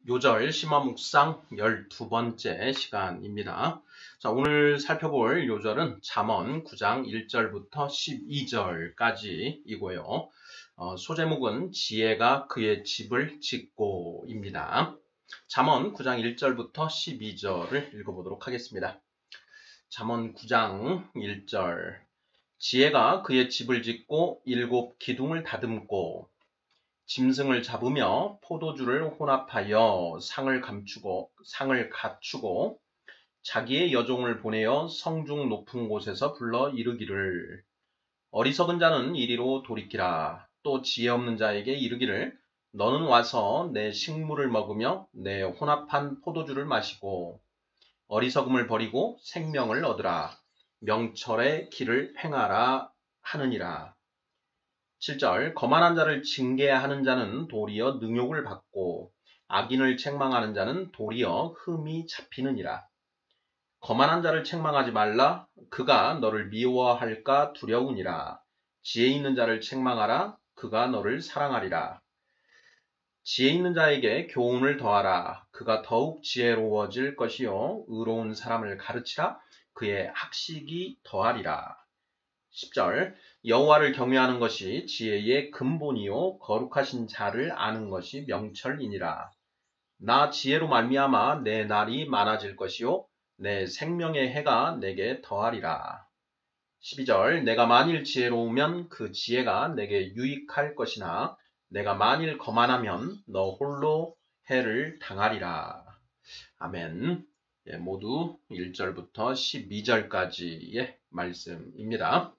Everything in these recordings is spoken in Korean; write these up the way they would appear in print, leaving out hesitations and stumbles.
요절 심화 묵상 12번째 시간입니다. 자, 오늘 살펴볼 요절은 잠언 9장 1절부터 12절까지이고요. 소제목은 지혜가 그의 집을 짓고입니다. 잠언 9장 1절부터 12절을 읽어보도록 하겠습니다. 잠언 9장 1절 지혜가 그의 집을 짓고 7 기둥을 다듬고 짐승을 잡으며 포도주를 혼합하여 상을 갖추고 자기의 여종을 보내어 성중 높은 곳에서 불러 이르기를 어리석은 자는 이리로 돌이키라. 또 지혜 없는 자에게 이르기를 너는 와서 내 식물을 먹으며 내 혼합한 포도주를 마시고 어리석음을 버리고 생명을 얻으라. 명철의 길을 행하라 하느니라. 7절 거만한 자를 징계하는 자는 도리어 능욕을 받고 악인을 책망하는 자는 도리어 흠이 잡히느니라. 거만한 자를 책망하지 말라. 그가 너를 미워할까 두려우니라. 지혜 있는 자를 책망하라. 그가 너를 사랑하리라. 지혜 있는 자에게 교훈을 더하라. 그가 더욱 지혜로워질 것이요 의로운 사람을 가르치라. 그의 학식이 더하리라. 10절 여호와를 경외하는 것이 지혜의 근본이요 거룩하신 자를 아는 것이 명철이니라. 나 지혜로 말미암아 내 날이 많아질 것이요 내 생명의 해가 내게 더하리라. 12절 내가 만일 지혜로우면 그 지혜가 내게 유익할 것이나 내가 만일 거만하면 너 홀로 해를 당하리라. 아멘. 모두 1절부터 12절까지의 말씀입니다.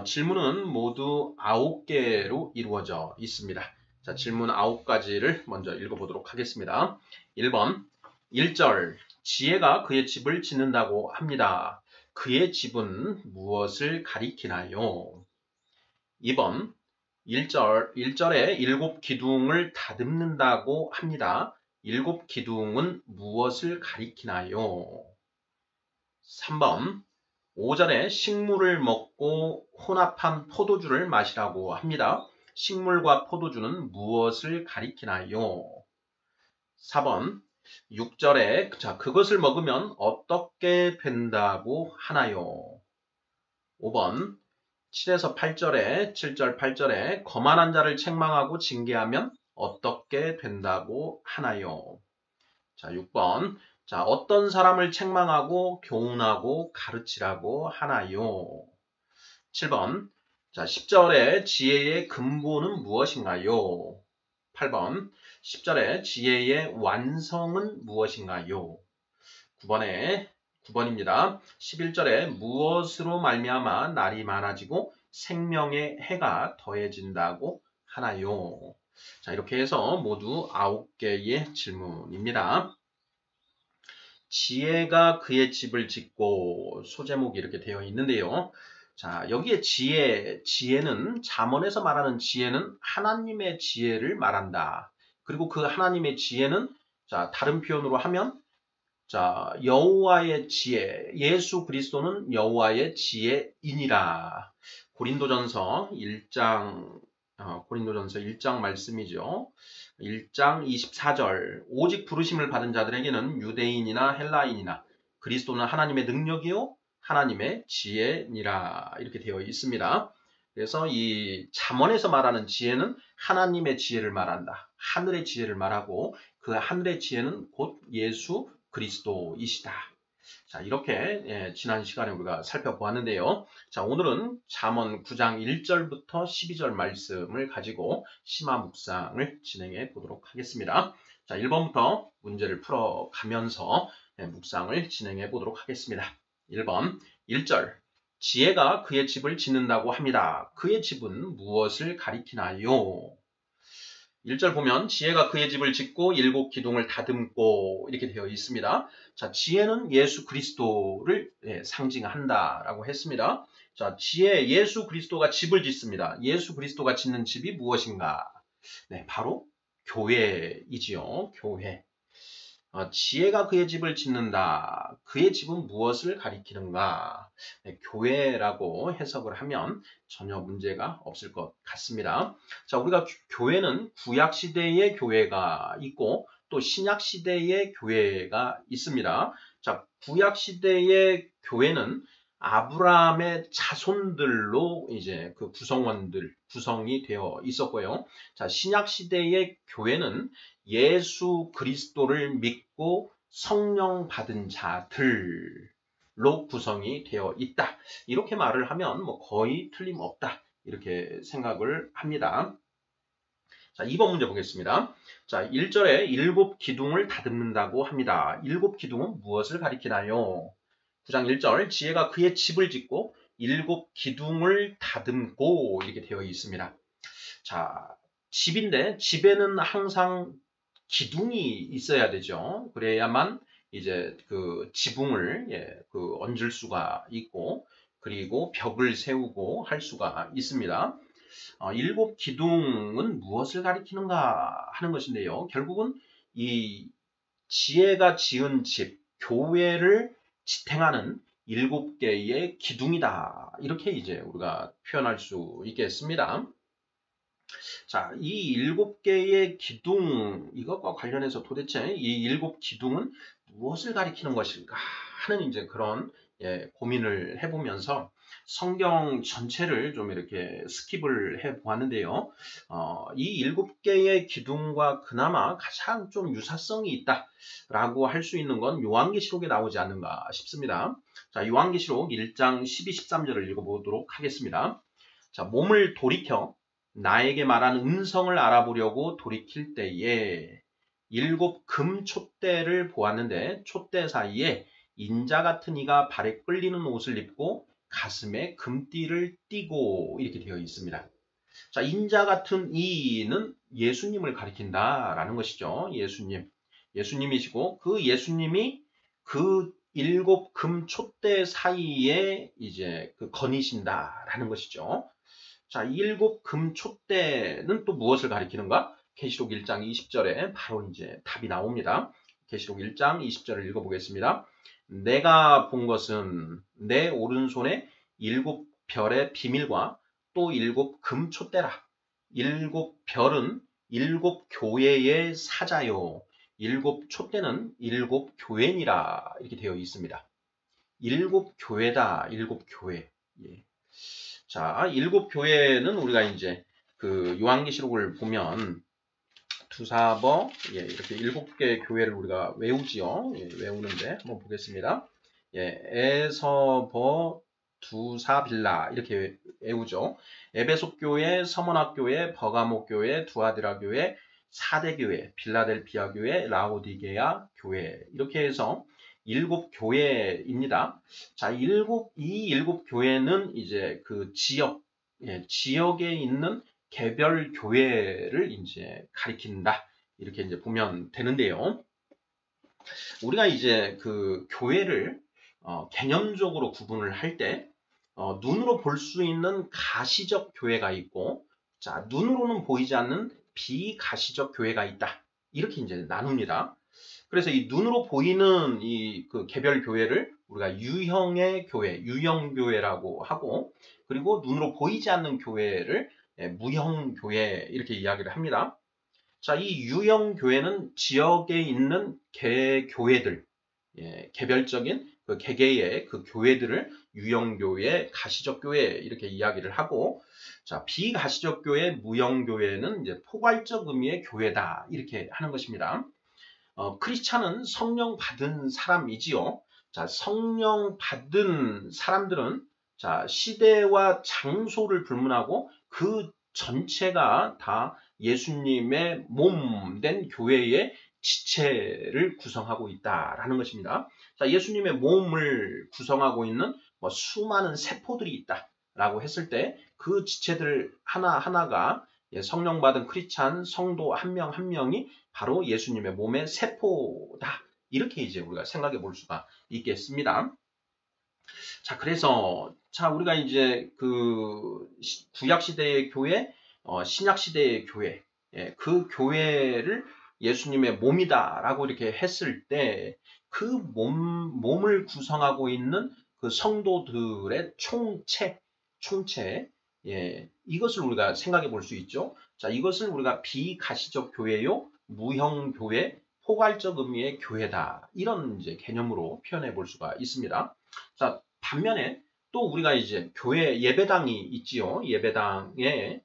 질문은 모두 9개로 이루어져 있습니다. 자, 질문 9가지를 먼저 읽어보도록 하겠습니다. 1번, 1절, 지혜가 그의 집을 짓는다고 합니다. 그의 집은 무엇을 가리키나요? 2번, 1절에 7 기둥을 다듬는다고 합니다. 7 기둥은 무엇을 가리키나요? 3번, 5절에 식물을 먹고 혼합한 포도주를 마시라고 합니다. 식물과 포도주는 무엇을 가리키나요? 4번, 6절에 그것을 먹으면 어떻게 된다고 하나요? 5번, 7에서 8절에 7절 8절에 거만한 자를 책망하고 징계하면 어떻게 된다고 하나요? 자, 6번. 자, 어떤 사람을 책망하고 교훈하고 가르치라고 하나요? 7번. 자, 10절에 지혜의 근본은 무엇인가요? 8번. 10절에 지혜의 완성은 무엇인가요? 9번입니다. 11절에 무엇으로 말미암아 날이 많아지고 생명의 해가 더해진다고 하나요? 자, 이렇게 해서 모두 9개의 질문입니다. 지혜가 그의 집을 짓고 소제목이 이렇게 되어 있는데요. 자, 여기에 지혜는 잠언에서 말하는 지혜는 하나님의 지혜를 말한다. 그리고 그 하나님의 지혜는 자, 다른 표현으로 하면 자, 여호와의 지혜, 예수 그리스도는 여호와의 지혜이니라. 고린도전서 1장 말씀이죠. 1장 24절 오직 부르심을 받은 자들에게는 유대인이나 헬라인이나 그리스도는 하나님의 능력이요 하나님의 지혜니라 이렇게 되어 있습니다. 그래서 이 잠언에서 말하는 지혜는 하나님의 지혜를 말한다. 하늘의 지혜를 말하고 그 하늘의 지혜는 곧 예수 그리스도이시다. 자, 이렇게 지난 시간에 우리가 살펴보았는데요. 자, 오늘은 잠언 9장 1절부터 12절 말씀을 가지고 심화 묵상을 진행해 보도록 하겠습니다. 자, 1번부터 문제를 풀어가면서 묵상을 진행해 보도록 하겠습니다. 1번, 1절. 지혜가 그의 집을 짓는다고 합니다. 그의 집은 무엇을 가리키나요? 1절 보면 지혜가 그의 집을 짓고 7 기둥을 다듬고 이렇게 되어 있습니다. 자, 지혜는 예수 그리스도를 상징한다라고 했습니다. 자, 지혜 예수 그리스도가 집을 짓습니다. 예수 그리스도가 짓는 집이 무엇인가? 네, 바로 교회이지요. 교회. 지혜가 그의 집을 짓는다. 그의 집은 무엇을 가리키는가? 네, 교회라고 해석을 하면 전혀 문제가 없을 것 같습니다. 자, 우리가 교회는 구약 시대의 교회가 있고 또 신약 시대의 교회가 있습니다. 자, 구약 시대의 교회는 아브라함의 자손들로 이제 그 구성이 되어 있었고요. 자, 신약 시대의 교회는 예수 그리스도를 믿고 성령 받은 자들로 구성이 되어 있다. 이렇게 말을 하면 뭐 거의 틀림없다. 이렇게 생각을 합니다. 자, 2번 문제 보겠습니다. 자, 1절에 일곱 기둥을 다듬는다고 합니다. 일곱 기둥은 무엇을 가리키나요? 9장 1절, 지혜가 그의 집을 짓고 일곱 기둥을 다듬고 이렇게 되어 있습니다. 자, 집인데 집에는 항상 기둥이 있어야 되죠. 그래야만 이제 그 지붕을 얹을 수가 있고 그리고 벽을 세우고 할 수가 있습니다. 일곱 기둥은 무엇을 가리키는가 하는 것인데요. 결국은 이 지혜가 지은 집, 교회를 지탱하는 일곱 개의 기둥이다. 이렇게 이제 우리가 표현할 수 있겠습니다. 자, 이 일곱 개의 기둥, 이것과 관련해서 도대체 이 일곱 기둥은 무엇을 가리키는 것일까 하는 이제 그런 고민을 해보면서 성경 전체를 좀 이렇게 스킵을 해보았는데요. 이 일곱 개의 기둥과 그나마 가장 좀 유사성이 있다라고 할 수 있는 건 요한계시록에 나오지 않는가 싶습니다. 자, 요한계시록 1장 12, 13절을 읽어보도록 하겠습니다. 자, 몸을 돌이켜 나에게 말한 음성을 알아보려고 돌이킬 때에 일곱 금 촛대를 보았는데 촛대 사이에 인자 같은 이가 발에 끌리는 옷을 입고 가슴에 금띠를 띠고 이렇게 되어 있습니다. 자, 인자 같은 이는 예수님을 가리킨다라는 것이죠. 예수님이시고 그 예수님이 그 일곱 금 촛대 사이에 이제 그 거니신다라는 것이죠. 자, 일곱 금 촛대는 또 무엇을 가리키는가? 계시록 1장 20절에 바로 이제 답이 나옵니다. 계시록 1장 20절을 읽어보겠습니다. 내가 본 것은 내 오른손에 일곱 별의 비밀과 또 일곱 금 촛대라. 일곱 별은 일곱 교회의 사자요. 일곱 촛대는 일곱 교회니라. 이렇게 되어 있습니다. 일곱 교회다. 일곱 교회. 예. 자, 일곱 교회는 우리가 이제 그 요한계시록을 보면 두사버 이렇게 일곱 개의 교회를 우리가 외우지요. 외우는데 한번 보겠습니다. 에서버 두사빌라 이렇게 외우죠. 에베소 교회, 서머나 교회, 버가모 교회, 두아디라 교회, 사대 교회, 빌라델피아 교회, 라오디게아 교회 이렇게 해서 일곱 교회입니다. 자, 이 일곱 교회는 이제 그 지역에 있는 개별 교회를 이제 가리킨다. 이렇게 이제 보면 되는데요. 우리가 이제 그 교회를 개념적으로 구분을 할 때 눈으로 볼 수 있는 가시적 교회가 있고, 자, 눈으로는 보이지 않는 비가시적 교회가 있다. 이렇게 이제 나눕니다. 그래서 이 눈으로 보이는 이 그 개별 교회를 우리가 유형의 교회, 유형교회라고 하고, 그리고 눈으로 보이지 않는 교회를 무형교회 이렇게 이야기를 합니다. 자, 이 유형교회는 지역에 있는 개교회들, 개별적인 그 개개의 그 교회들을 유형교회, 가시적 교회 이렇게 이야기를 하고, 자, 비가시적 교회, 무형교회는 이제 포괄적 의미의 교회다 이렇게 하는 것입니다. 크리스찬은 성령 받은 사람이지요. 자, 성령 받은 사람들은 자, 시대와 장소를 불문하고 그 전체가 다 예수님의 몸 된 교회의 지체를 구성하고 있다라는 것입니다. 자, 예수님의 몸을 구성하고 있는 수많은 세포들이 있다라고 했을 때 그 지체들 하나하나가 성령 받은 크리스찬 성도 한 명 한 명이 바로 예수님의 몸의 세포다. 이렇게 이제 우리가 생각해 볼 수가 있겠습니다. 자, 그래서 우리가 이제 그 구약 시대의 교회, 신약 시대의 교회, 그 교회를 예수님의 몸이다라고 이렇게 했을 때 그 몸을 구성하고 있는 그 성도들의 총체, 예, 이것을 우리가 생각해 볼 수 있죠. 자, 이것을 우리가 비가시적 교회요, 무형 교회, 포괄적 의미의 교회다. 이런 이제 개념으로 표현해 볼 수가 있습니다. 자, 반면에 또 우리가 이제 교회 예배당이 있지요. 예배당에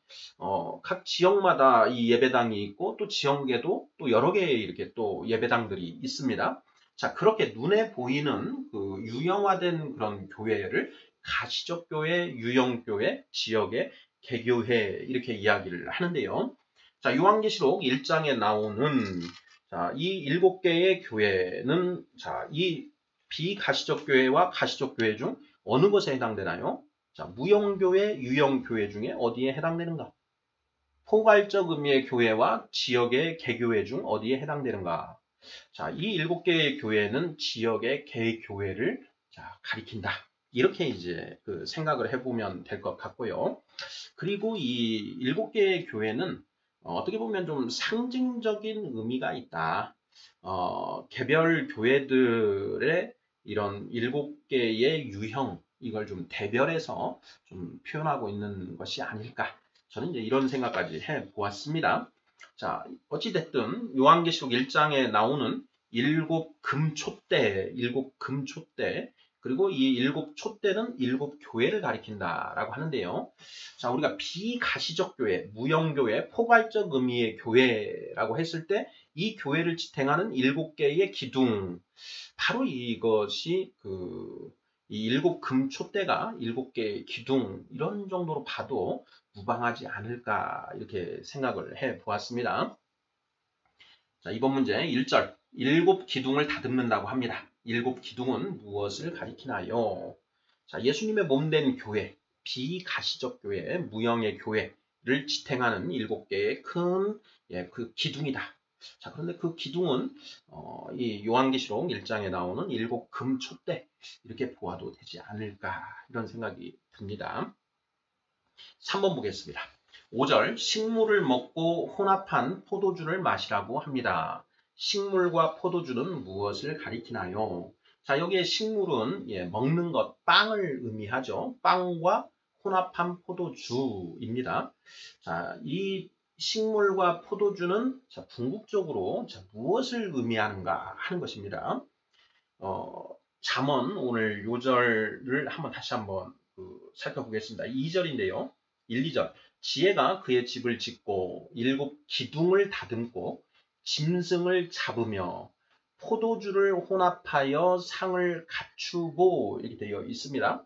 각 지역마다 이 예배당이 있고 또 지역에도 또 여러 개의 이렇게 또 예배당들이 있습니다. 자, 그렇게 눈에 보이는 그 유형화된 그런 교회를 가시적 교회, 유형 교회, 지역의 개교회 이렇게 이야기를 하는데요. 자, 요한계시록 1장에 나오는 자, 이 7개의 교회는 자, 이 비가시적 교회와 가시적 교회 중 어느 것에 해당되나요? 자, 무형교회, 유형교회 중에 어디에 해당되는가? 포괄적 의미의 교회와 지역의 개교회 중 어디에 해당되는가? 자, 이 7개의 교회는 지역의 개교회를 자, 가리킨다. 이렇게 이제 그 생각을 해보면 될 것 같고요. 그리고 이 7개의 교회는 어떻게 보면 좀 상징적인 의미가 있다. 개별 교회들의 이런 7개의 유형, 이걸 좀 대별해서 좀 표현하고 있는 것이 아닐까. 저는 이제 이런 생각까지 해 보았습니다. 자, 어찌됐든 요한계시록 1장에 나오는 7금촛대, 그리고 이 7촛대는 7교회를 가리킨다라고 하는데요. 자, 우리가 비가시적 교회, 무형교회, 포괄적 의미의 교회라고 했을 때 이 교회를 지탱하는 7개의 기둥, 바로 이것이 이 7금촛대가 7개의 기둥, 이런 정도로 봐도 무방하지 않을까 이렇게 생각을 해 보았습니다. 자, 이번 문제 1절. 7기둥을 다듬는다고 합니다. 7기둥은 무엇을 가리키나요? 자, 예수님의 몸된 교회, 비가시적 교회, 무형의 교회를 지탱하는 7개의 큰 그 기둥이다. 자, 그런데 그 기둥은 이 요한계시록 1장에 나오는 7금촛대 이렇게 보아도 되지 않을까 이런 생각이 듭니다. 3번 보겠습니다. 5절 식물을 먹고 혼합한 포도주를 마시라고 합니다. 식물과 포도주는 무엇을 가리키나요? 자, 여기에 식물은 먹는 것, 빵을 의미하죠. 빵과 혼합한 포도주입니다. 자, 이 식물과 포도주는 자, 궁극적으로 자, 무엇을 의미하는가 하는 것입니다. 잠언 오늘 요절을 다시 한번 살펴보겠습니다. 2절인데요. 1, 2절. 지혜가 그의 집을 짓고 7기둥을 다듬고 짐승을 잡으며 포도주를 혼합하여 상을 갖추고 이렇게 되어 있습니다.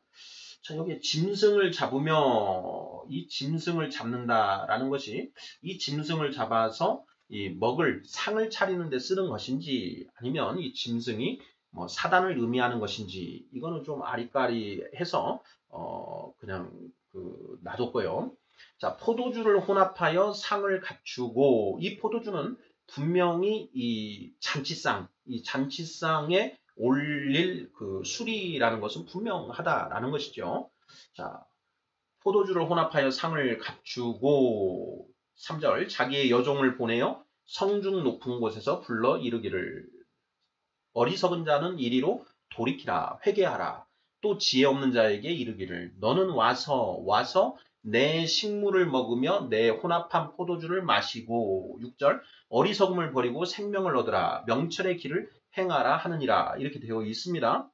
자, 여기에 짐승을 잡으며 이 짐승을 잡는다라는 것이 이 짐승을 잡아서 이 먹을 상을 차리는 데 쓰는 것인지 아니면 이 짐승이 뭐 사단을 의미하는 것인지 이거는 좀 아리까리해서 그냥 놔뒀고요. 자, 포도주를 혼합하여 상을 갖추고 이 포도주는 분명히 이 잔치상에 올릴 술이라는 것은 분명하다라는 것이죠. 자, 포도주를 혼합하여 상을 갖추고 3절 자기의 여종을 보내어 성중 높은 곳에서 불러 이르기를 어리석은 자는 이리로 돌이키라 회개하라 또 지혜 없는 자에게 이르기를 너는 와서 내 식물을 먹으며 내 혼합한 포도주를 마시고 6절 어리석음을 버리고 생명을 얻으라 명철의 길을 행하라 하느니라 이렇게 되어 있습니다.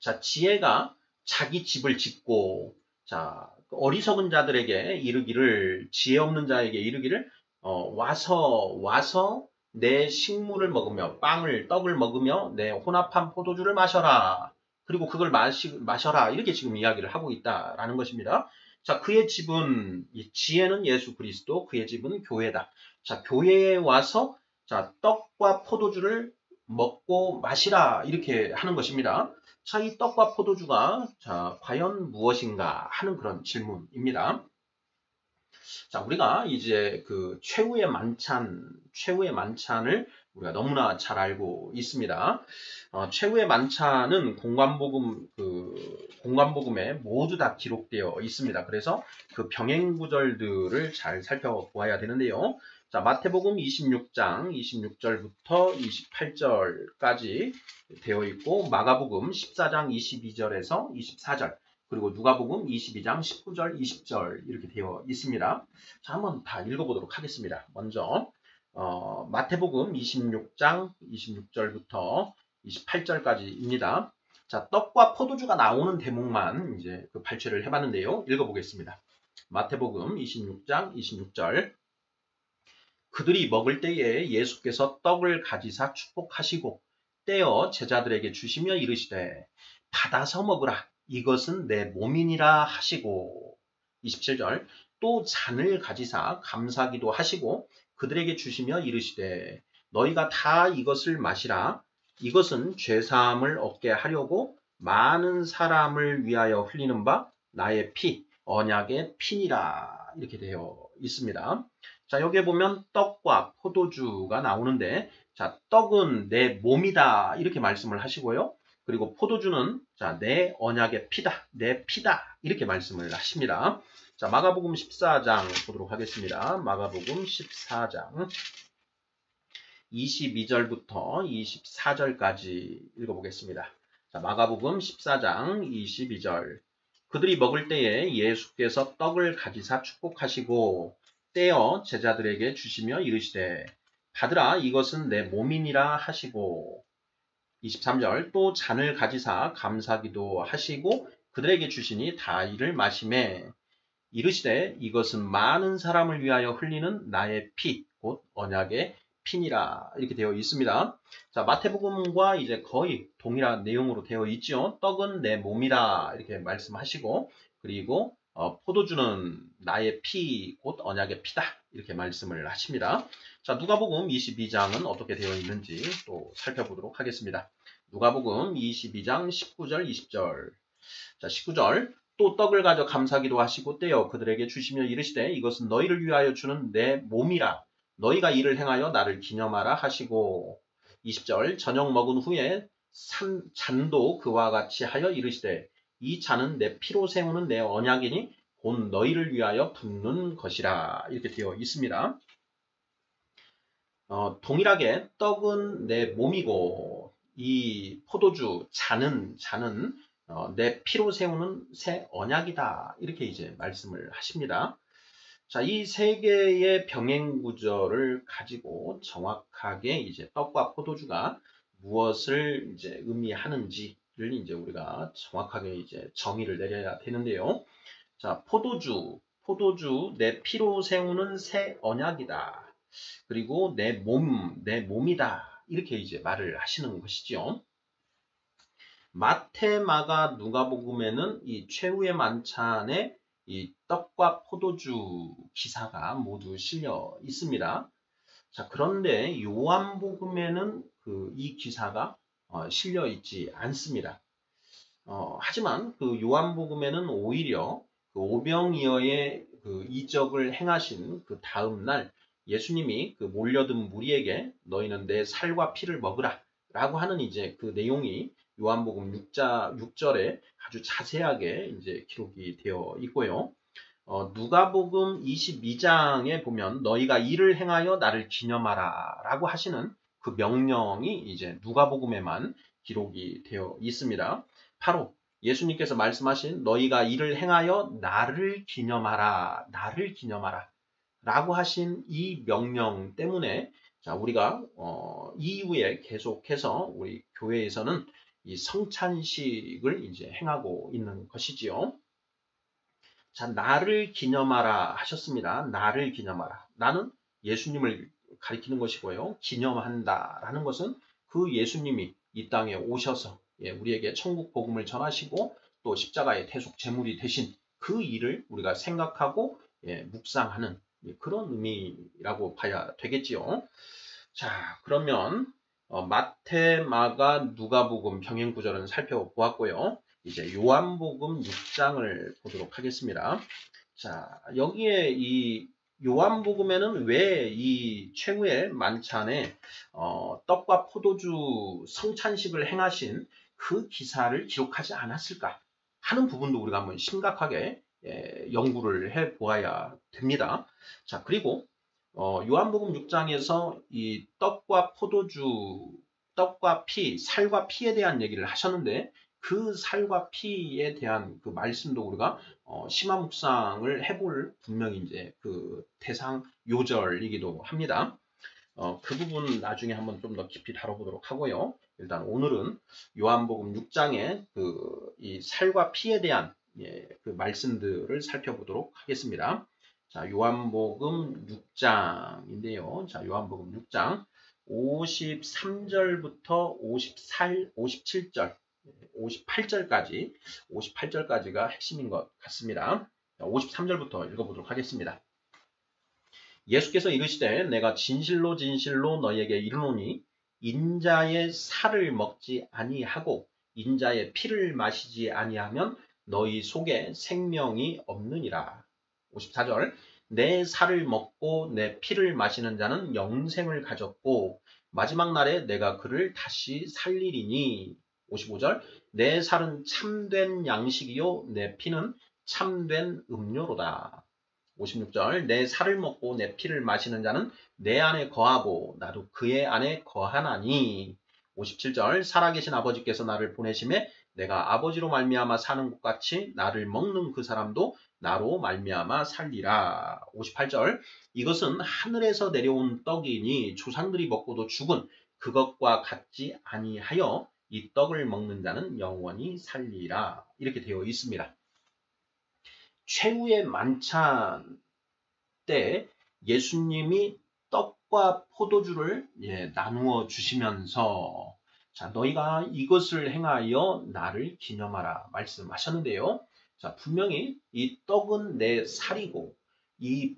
자, 지혜가 자기 집을 짓고 자, 어리석은 자들에게 이르기를 지혜 없는 자에게 이르기를 와서 내 식물을 먹으며 떡을 먹으며 내 혼합한 포도주를 마셔라. 그리고 그걸 마셔라. 이렇게 지금 이야기를 하고 있다라는 것입니다. 자, 그의 집은 지혜는 예수 그리스도, 그의 집은 교회다. 자, 교회에 와서 자, 떡과 포도주를 먹고 마시라 이렇게 하는 것입니다. 자, 이 떡과 포도주가 자, 과연 무엇인가 하는 그런 질문입니다. 자, 우리가 이제 최후의 만찬을 우리가 너무나 잘 알고 있습니다. 최후의 만찬은 공관복음에 모두 다 기록되어 있습니다. 그래서 그 병행 구절들을 잘 살펴보아야 되는데요. 자, 마태복음 26장 26절부터 28절까지 되어 있고, 마가복음 14장 22절에서 24절, 그리고 누가복음 22장 19절, 20절 이렇게 되어 있습니다. 자, 한번 다 읽어보도록 하겠습니다. 먼저 마태복음 26장 26절부터 28절까지입니다. 자, 떡과 포도주가 나오는 대목만 이제 그 발췌를 해봤는데요. 읽어보겠습니다. 마태복음 26장 26절. 그들이 먹을 때에 예수께서 떡을 가지사 축복하시고 떼어 제자들에게 주시며 이르시되 받아서 먹으라. 이것은 내 몸이니라 하시고 27절. 또 잔을 가지사 감사기도 하시고 그들에게 주시며 이르시되 너희가 다 이것을 마시라. 이것은 죄사함을 얻게 하려고 많은 사람을 위하여 흘리는 바 나의 피, 언약의 피니라. 이렇게 되어 있습니다. 자, 여기에 보면 떡과 포도주가 나오는데, 자, 떡은 내 몸이다. 이렇게 말씀을 하시고요. 그리고 포도주는 자, 내 언약의 피다. 내 피다. 이렇게 말씀을 하십니다. 자, 마가복음 14장 보도록 하겠습니다. 마가복음 14장 22절부터 24절까지 읽어보겠습니다. 자, 마가복음 14장 22절. 그들이 먹을 때에 예수께서 떡을 가지사 축복하시고 떼어 제자들에게 주시며 이르시되 받으라. 이것은 내 몸이니라 하시고 23절. 또 잔을 가지사 감사기도 하시고 그들에게 주시니 다 이를 마시매 이르시되 이것은 많은 사람을 위하여 흘리는 나의 피, 곧 언약의 피니라. 이렇게 되어 있습니다. 자, 마태복음과 이제 거의 동일한 내용으로 되어 있죠. 떡은 내 몸이다. 이렇게 말씀하시고, 그리고 포도주는 나의 피, 곧 언약의 피다. 이렇게 말씀을 하십니다. 자, 누가복음 22장은 어떻게 되어 있는지 또 살펴보도록 하겠습니다. 누가복음 22장 19절, 20절. 자, 19절. 또 떡을 가져 감사기도 하시고 떼어 그들에게 주시며 이르시되 이것은 너희를 위하여 주는 내 몸이라. 너희가 이를 행하여 나를 기념하라 하시고 20절. 저녁 먹은 후에 잔도 그와 같이 하여 이르시되 이 잔은 내 피로 세우는 내 언약이니 곧 너희를 위하여 붓는 것이라. 이렇게 되어 있습니다. 동일하게 떡은 내 몸이고 이 포도주 잔은 내 피로 세우는 새 언약이다. 이렇게 이제 말씀을 하십니다. 자, 이 세 개의 병행 구절을 가지고 정확하게 이제 떡과 포도주가 무엇을 이제 의미하는지를 이제 우리가 정확하게 이제 정의를 내려야 되는데요. 자, 포도주 내 피로 세우는 새 언약이다. 그리고 내 몸이다. 이렇게 이제 말을 하시는 것이죠. 마태, 마가, 누가복음에는 이 최후의 만찬에 이 떡과 포도주 기사가 모두 실려 있습니다. 자, 그런데 요한복음에는 이 기사가 실려 있지 않습니다. 하지만 그 요한복음에는 오히려 그 오병이어의 그 이적을 행하신 그 다음 날 예수님이 그 몰려든 무리에게 너희는 내 살과 피를 먹으라 라고 하는 이제 그 내용이 요한복음 6절에 아주 자세하게 이제 기록이 되어 있고요. 누가복음 22장에 보면 너희가 이를 행하여 나를 기념하라 라고 하시는 그 명령이 이제 누가복음에만 기록이 되어 있습니다. 바로 예수님께서 말씀하신 너희가 이를 행하여 나를 기념하라 라고 하신 이 명령 때문에 자, 우리가 이후에 계속해서 우리 교회에서는 이 성찬식을 이제 행하고 있는 것이지요. 자, 나를 기념하라 하셨습니다. 나를 기념하라. 나는 예수님을 가리키는 것이고요. 기념한다라는 것은 그 예수님이 이 땅에 오셔서 우리에게 천국 복음을 전하시고 또 십자가의 대속 제물이 되신 그 일을 우리가 생각하고 묵상하는 그런 의미라고 봐야 되겠지요. 자, 그러면 마태, 마가, 누가복음 병행 구절은 살펴보았고요. 이제 요한복음 6장을 보도록 하겠습니다. 자, 여기에 이 요한복음에는 왜 이 최후의 만찬에 떡과 포도주 성찬식을 행하신 그 기사를 기록하지 않았을까 하는 부분도 우리가 한번 심각하게 연구를 해 보아야 됩니다. 자, 그리고 요한복음 6장에서 이 떡과 포도주, 떡과 피, 살과 피에 대한 얘기를 하셨는데 그 살과 피에 대한 그 말씀도 우리가 심화 묵상을 해볼 분명히 이제 그 대상 요절이기도 합니다. 그 부분 나중에 한번 좀 더 깊이 다뤄보도록 하고요. 일단 오늘은 요한복음 6장의 이 살과 피에 대한 그 말씀들을 살펴보도록 하겠습니다. 자, 요한복음 6장인데요. 자, 요한복음 6장 53절부터 57절, 58절까지가 핵심인 것 같습니다. 53절부터 읽어보도록 하겠습니다. 예수께서 이르시되 내가 진실로 진실로 너희에게 이르노니 인자의 살을 먹지 아니하고 인자의 피를 마시지 아니하면 너희 속에 생명이 없느니라. 54절 내 살을 먹고 내 피를 마시는 자는 영생을 가졌고 마지막 날에 내가 그를 다시 살리리니. 55절 내 살은 참된 양식이요 내 피는 참된 음료로다. 56절 내 살을 먹고 내 피를 마시는 자는 내 안에 거하고 나도 그의 안에 거하나니. 57절 살아계신 아버지께서 나를 보내심에 내가 아버지로 말미암아 사는 것 같이 나를 먹는 그 사람도 나로 말미암아 살리라. 58절 이것은 하늘에서 내려온 떡이니 조상들이 먹고도 죽은 그것과 같지 아니하여 이 떡을 먹는 자는 영원히 살리라. 이렇게 되어 있습니다. 최후의 만찬 때 예수님이 떡과 포도주를 나누어 주시면서 자, 너희가 이것을 행하여 나를 기념하라 말씀하셨는데요. 자, 분명히 이 떡은 내 살이고 이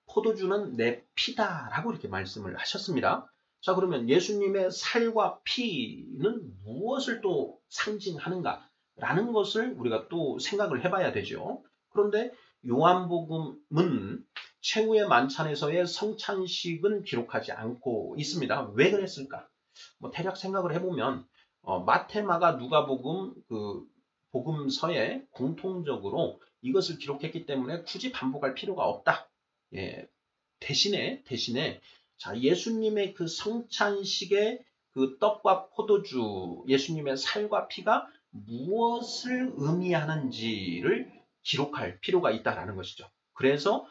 포도주는 내 피다라고 이렇게 말씀을 하셨습니다. 자, 그러면 예수님의 살과 피는 무엇을 또 상징하는가라는 것을 우리가 또 생각을 해봐야 되죠. 그런데 요한복음은 최후의 만찬에서의 성찬식은 기록하지 않고 있습니다. 왜 그랬을까? 대략 생각을 해보면 마태, 마가, 누가복음 그 복음서에 공통적으로 이것을 기록했기 때문에 굳이 반복할 필요가 없다. 대신에 자, 예수님의 그 성찬식의 그 떡과 포도주, 예수님의 살과 피가 무엇을 의미하는지를 기록할 필요가 있다라는 것이죠. 그래서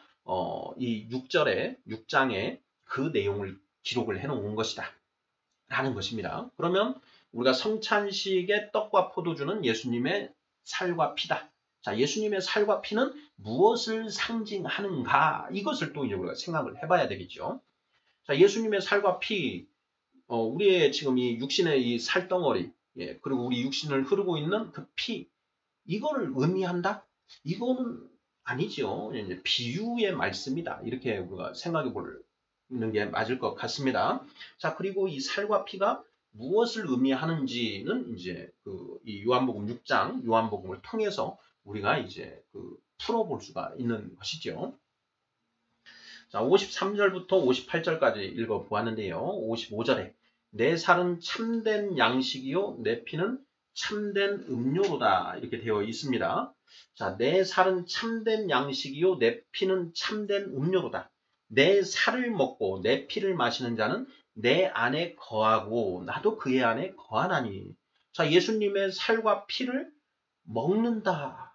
이 6장에 그 내용을 기록을 해놓은 것이다 라는 것입니다. 그러면 우리가 성찬식의 떡과 포도주는 예수님의 살과 피다. 자, 예수님의 살과 피는 무엇을 상징하는가? 이것을 또 이제 우리가 생각을 해봐야 되겠죠. 자, 예수님의 살과 피, 우리의 지금 이 육신의 이 살덩어리, 그리고 우리 육신을 흐르고 있는 그 피, 이거를 의미한다? 이거는 아니죠. 이제 비유의 말씀이다. 이렇게 우리가 생각해 보는 게 맞을 것 같습니다. 자, 그리고 이 살과 피가 무엇을 의미하는지는 이제 이 요한복음 6장, 요한복음을 통해서 우리가 이제 풀어볼 수가 있는 것이죠. 자, 53절부터 58절까지 읽어보았는데요. 55절에 내 살은 참된 양식이요 내 피는 참된 음료로다 이렇게 되어 있습니다. 자, 내 살은 참된 양식이요 내 피는 참된 음료로다. 내 살을 먹고 내 피를 마시는 자는 내 안에 거하고 나도 그의 안에 거하나니. 자, 예수님의 살과 피를 먹는다.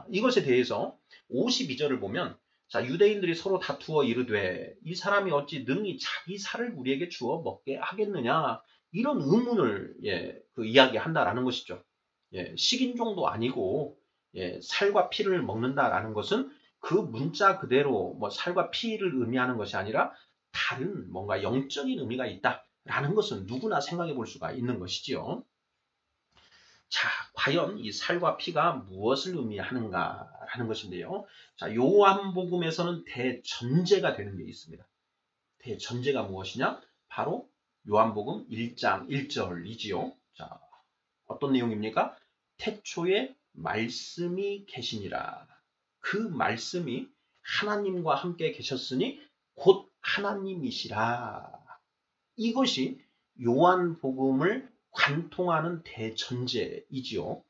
이것에 대해서 52절을 보면 자, 유대인들이 서로 다투어 이르되 이 사람이 어찌 능히 자기 살을 우리에게 주어 먹게 하겠느냐 이런 의문을 이야기한다라는 것이죠. 식인종도 아니고 살과 피를 먹는다라는 것은 그 문자 그대로 뭐 살과 피를 의미하는 것이 아니라 다른 뭔가 영적인 의미가 있다라는 것은 누구나 생각해 볼 수가 있는 것이지요. 자, 과연 이 살과 피가 무엇을 의미하는가라는 것인데요. 자, 요한복음에서는 대전제가 되는 게 있습니다. 대전제가 무엇이냐? 바로 요한복음 1장 1절이지요. 자, 어떤 내용입니까? 태초에 말씀이 계시니라. 그 말씀이 하나님과 함께 계셨으니 곧 하나님이시라. 이것이 요한복음을 관통하는 대전제이지요.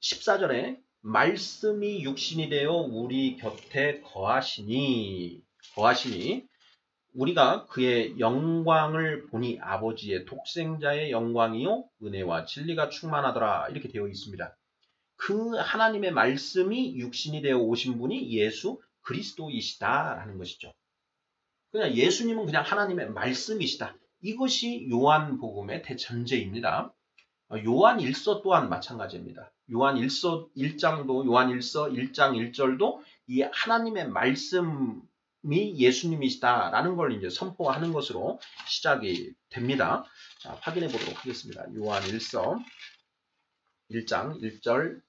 14절에 말씀이 육신이 되어 우리 곁에 거하시니 우리가 그의 영광을 보니 아버지의 독생자의 영광이요 은혜와 진리가 충만하더라 이렇게 되어 있습니다. 그 하나님의 말씀이 육신이 되어 오신 분이 예수 그리스도이시다라는 것이죠. 그냥 예수님은 그냥 하나님의 말씀이시다. 이것이 요한복음의 대전제입니다. 요한 1서 또한 마찬가지입니다. 요한 1서 1장도 요한 1서 1장 1절도 이 하나님의 말씀이 예수님이시다라는 걸 이제 선포하는 것으로 시작이 됩니다. 자, 확인해 보도록 하겠습니다. 요한 1서 1장 1절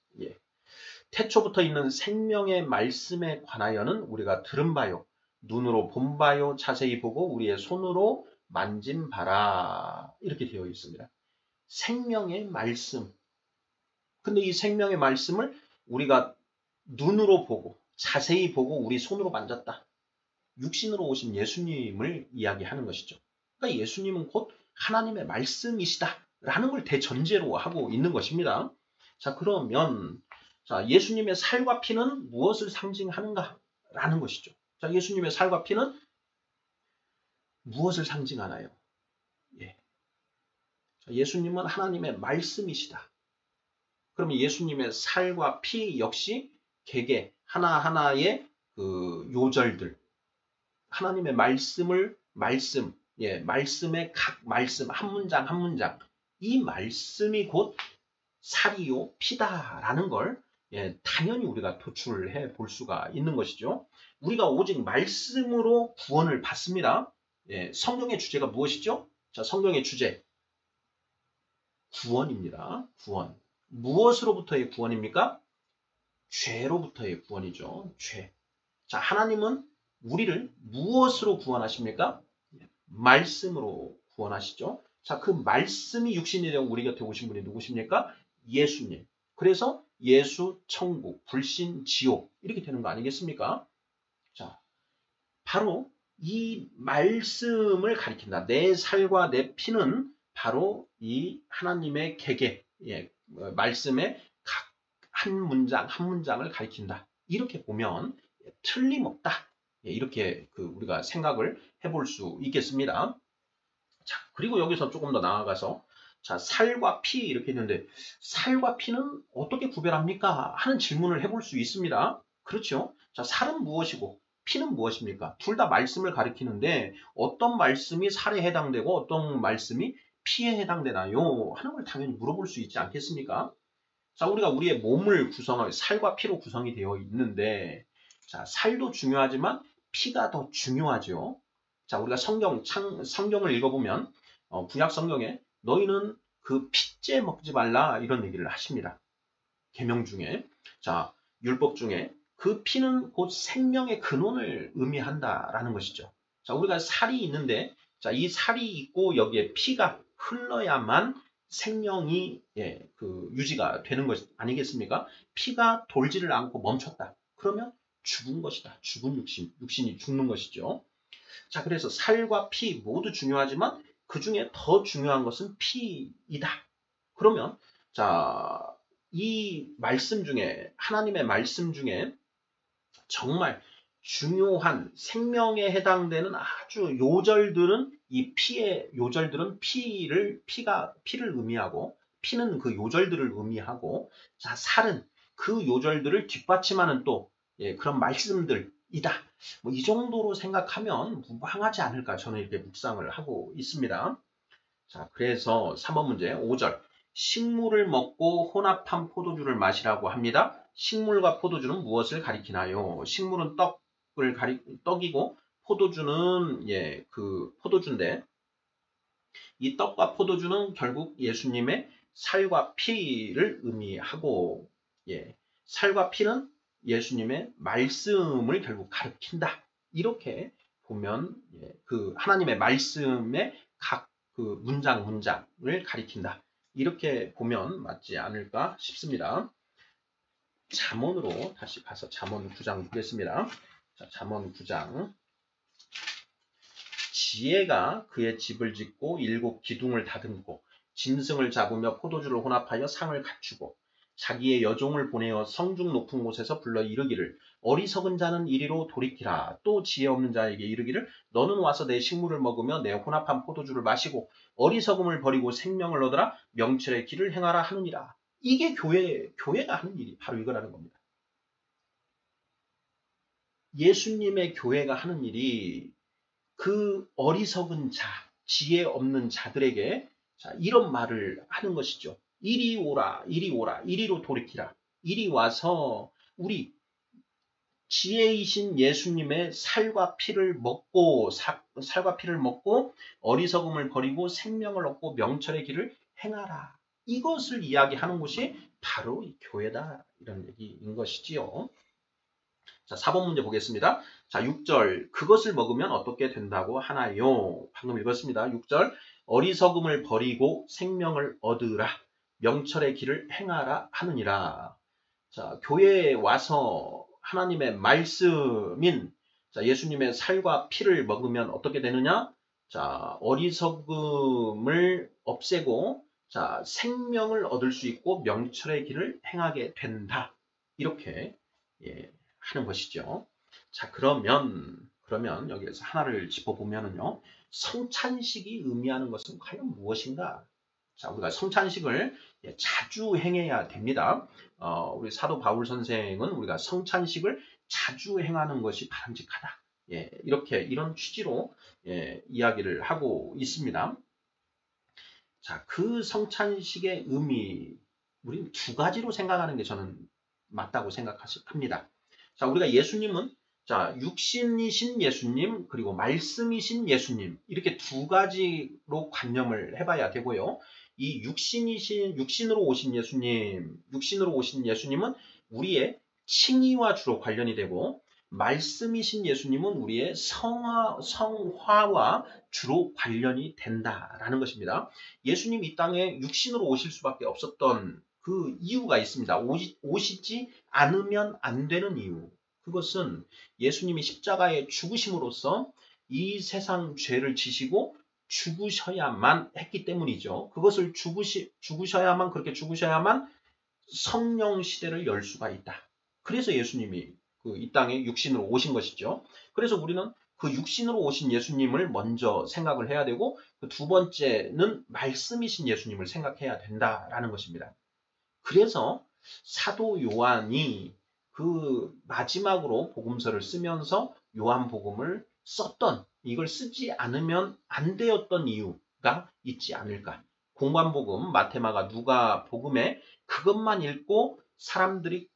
태초부터 있는 생명의 말씀에 관하여는 우리가 들은 바요 눈으로 본 바요 자세히 보고 우리의 손으로 만진 바라 이렇게 되어 있습니다. 생명의 말씀. 근데 이 생명의 말씀을 우리가 눈으로 보고 자세히 보고 우리 손으로 만졌다. 육신으로 오신 예수님을 이야기하는 것이죠. 그러니까 예수님은 곧 하나님의 말씀이시다라는 걸 대전제로 하고 있는 것입니다. 자, 그러면 자, 예수님의 살과 피는 무엇을 상징하는가라는 것이죠. 자, 예수님의 살과 피는 무엇을 상징하나요? 예수님은 하나님의 말씀이시다. 그러면 예수님의 살과 피 역시 개개 하나하나의 그 요절들 하나님의 말씀의 각 말씀 한 문장 한 문장 이 말씀이 곧 살이요 피다라는 걸 당연히 우리가 도출해 볼 수가 있는 것이죠. 우리가 오직 말씀으로 구원을 받습니다. 성경의 주제가 무엇이죠? 자, 성경의 주제 구원입니다. 구원. 무엇으로부터의 구원입니까? 죄로부터의 구원이죠. 죄. 자, 하나님은 우리를 무엇으로 구원하십니까? 말씀으로 구원하시죠. 자, 그 말씀이 육신이 되어 우리 곁에 오신 분이 누구십니까? 예수님. 그래서 예수, 천국, 불신, 지옥 이렇게 되는 거 아니겠습니까? 자, 바로 이 말씀을 가리킨다. 내 살과 내 피는 바로 이 하나님의 계계, 말씀의 각 한 문장 한 문장을 가리킨다. 이렇게 보면 틀림없다. 이렇게 우리가 생각을 해볼 수 있겠습니다. 자, 그리고 여기서 조금 더 나아가서 자, 살과 피 이렇게 있는데 살과 피는 어떻게 구별합니까? 하는 질문을 해볼 수 있습니다. 그렇죠? 자, 살은 무엇이고 피는 무엇입니까? 둘 다 말씀을 가리키는데 어떤 말씀이 살에 해당되고 어떤 말씀이 피에 해당되나요? 하는 걸 당연히 물어볼 수 있지 않겠습니까? 자, 우리가 우리의 몸을 구성하여 살과 피로 구성이 되어 있는데 자, 살도 중요하지만 피가 더 중요하죠. 자, 우리가 성경을 읽어보면 구약 성경에 너희는 그 피째 먹지 말라 이런 얘기를 하십니다. 계명 중에 자, 율법 중에 그 피는 곧 생명의 근원을 의미한다라는 것이죠. 자, 우리가 살이 있는데 자, 이 살이 있고 여기에 피가 흘러야만 생명이 유지가 되는 것 아니겠습니까? 피가 돌지를 않고 멈췄다. 그러면 죽은 것이다. 죽은 육신이 죽는 것이죠. 자, 그래서 살과 피 모두 중요하지만 그 중에 더 중요한 것은 피이다. 그러면 자, 이 말씀 중에 하나님의 말씀 중에 정말 중요한 생명에 해당되는 아주 요절들은 이 피의 요절들은 피를 의미하고 피는 그 요절들을 의미하고 자, 살은 그 요절들을 뒷받침하는 또 그런 말씀들이다. 뭐 이 정도로 생각하면 무방하지 않을까 저는 이렇게 묵상을 하고 있습니다. 자, 그래서 3번 문제 5절 식물을 먹고 혼합한 포도주를 마시라고 합니다. 식물과 포도주는 무엇을 가리키나요? 식물은 떡이고 포도주는 포도주인데 이 떡과 포도주는 결국 예수님의 살과 피를 의미하고 살과 피는 예수님의 말씀을 결국 가리킨다. 이렇게 보면 그 하나님의 말씀의 각 그 문장을 가리킨다. 이렇게 보면 맞지 않을까 싶습니다. 잠언으로 다시 가서 잠언 9장 보겠습니다. 자, 잠언 9장 지혜가 그의 집을 짓고 7 기둥을 다듬고 짐승을 잡으며 포도주를 혼합하여 상을 갖추고 자기의 여종을 보내어 성중 높은 곳에서 불러 이르기를 어리석은 자는 이리로 돌이키라. 또 지혜 없는 자에게 이르기를 너는 와서 내 식물을 먹으며 내 혼합한 포도주를 마시고 어리석음을 버리고 생명을 얻으라. 명철의 길을 행하라 하느니라. 이게 교회가 하는 일이 바로 이거라는 겁니다. 예수님의 교회가 하는 일이 그 어리석은 자, 지혜 없는 자들에게 이런 말을 하는 것이죠. 이리 오라, 이리 오라, 이리로 돌이키라. 이리 와서 우리 지혜이신 예수님의 살과 피를 먹고 어리석음을 버리고 생명을 얻고 명철의 길을 행하라. 이것을 이야기하는 곳이 바로 이 교회다. 이런 얘기인 것이지요. 자, 4번 문제 보겠습니다. 자, 6절. 그것을 먹으면 어떻게 된다고 하나요? 방금 읽었습니다. 6절. 어리석음을 버리고 생명을 얻으라. 명철의 길을 행하라 하느니라. 자, 교회에 와서 하나님의 말씀인 예수님의 살과 피를 먹으면 어떻게 되느냐? 자, 어리석음을 없애고 생명을 얻을 수 있고 명철의 길을 행하게 된다. 이렇게 하는 것이죠. 자, 그러면 여기에서 하나를 짚어보면은요. 성찬식이 의미하는 것은 과연 무엇인가? 자, 우리가 성찬식을 자주 행해야 됩니다. 우리 사도 바울 선생은 우리가 성찬식을 자주 행하는 것이 바람직하다. 이런 취지로 이야기를 하고 있습니다. 자, 그 성찬식의 의미, 우리는 두 가지로 생각하는 게 저는 맞다고 생각합니다. 자, 우리가 예수님은 육신이신 예수님 예수님 말씀이신 예수님 이렇게 두 가지로 관념을 해봐야 되고요. 이 육신으로 오신 예수님은 우리의 칭의와 주로 관련이 되고 말씀이신 예수님은 우리의 성화와 주로 관련이 된다라는 것입니다. 예수님 이 땅에 육신으로 오실 수밖에 없었던 그 이유가 있습니다. 오시지 않으면 안 되는 이유. 그것은 예수님이 십자가에 죽으심으로써 이 세상 죄를 지시고 죽으셔야만 했기 때문이죠. 그것을 그렇게 죽으셔야만 성령 시대를 열 수가 있다. 그래서 예수님이 이 땅에 육신으로 오신 것이죠. 그래서 우리는 그 육신으로 오신 예수님을 먼저 생각을 해야 되고 그 두 번째는 말씀이신 예수님을 생각해야 된다라는 것입니다. 그래서 사도 요한이 그 마지막으로 복음서를 쓰면서 요한복음을 썼던 이걸 쓰지 않으면 안 되었던 이유가 있지 않을까. 공관복음, 마태마가, 누가 복음에 그것만 읽고 사람들이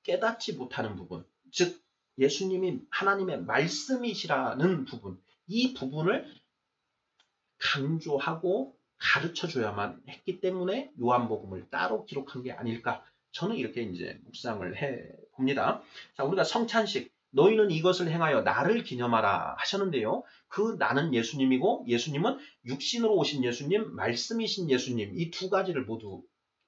깨닫지 못하는 부분, 즉 예수님이 하나님의 말씀이시라는 부분, 이 부분을 강조하고 가르쳐줘야만 했기 때문에 요한복음을 따로 기록한 게 아닐까. 저는 이렇게 이제 묵상을 해 봅니다. 자, 우리가 성찬식, 너희는 이것을 행하여 나를 기념하라 하셨는데요. 그 나는 예수님이고 예수님은 육신으로 오신 예수님, 말씀이신 예수님, 이 두 가지를 모두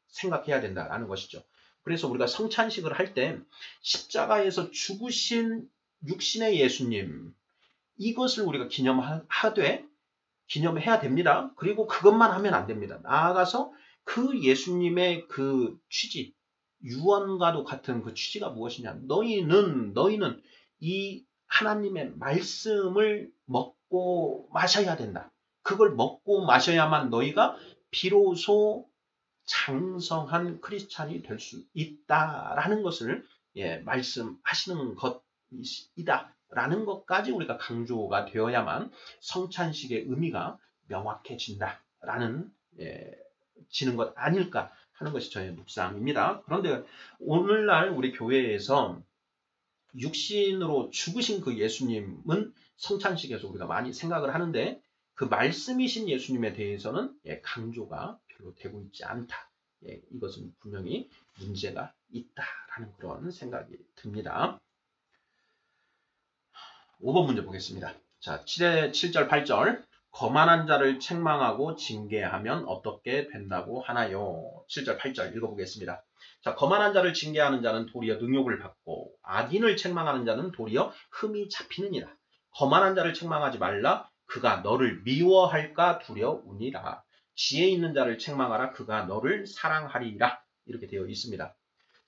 생각해야 된다라는 것이죠. 그래서 우리가 성찬식을 할 때 십자가에서 죽으신 육신의 예수님, 이것을 우리가 기념해야 됩니다. 그리고 그것만 하면 안 됩니다. 나아가서 그 예수님의 그 취지, 유언과도 같은 그 취지가 무엇이냐. 너희는 이 하나님의 말씀을 먹고 마셔야 된다. 그걸 먹고 마셔야만 너희가 비로소 장성한 크리스찬이 될 수 있다라는 것을 말씀하시는 것이다. 라는 것까지 우리가 강조가 되어야만 성찬식의 의미가 명확해진다라는 지는 것 아닐까 하는 것이 저의 묵상입니다. 그런데 오늘날 우리 교회에서 육신으로 죽으신 그 예수님은 성찬식에서 우리가 많이 생각을 하는데 그 말씀이신 예수님에 대해서는 강조가 별로 되고 있지 않다. 이것은 분명히 문제가 있다라는 그런 생각이 듭니다. 5번 문제 보겠습니다. 자, 7절, 8절. 거만한 자를 책망하고 징계하면 어떻게 된다고 하나요? 7절, 8절 읽어보겠습니다. 자, 거만한 자를 징계하는 자는 도리어 능욕을 받고 악인을 책망하는 자는 도리어 흠이 잡히느니라. 거만한 자를 책망하지 말라. 그가 너를 미워할까 두려우니라. 지혜 있는 자를 책망하라. 그가 너를 사랑하리라. 이렇게 되어 있습니다.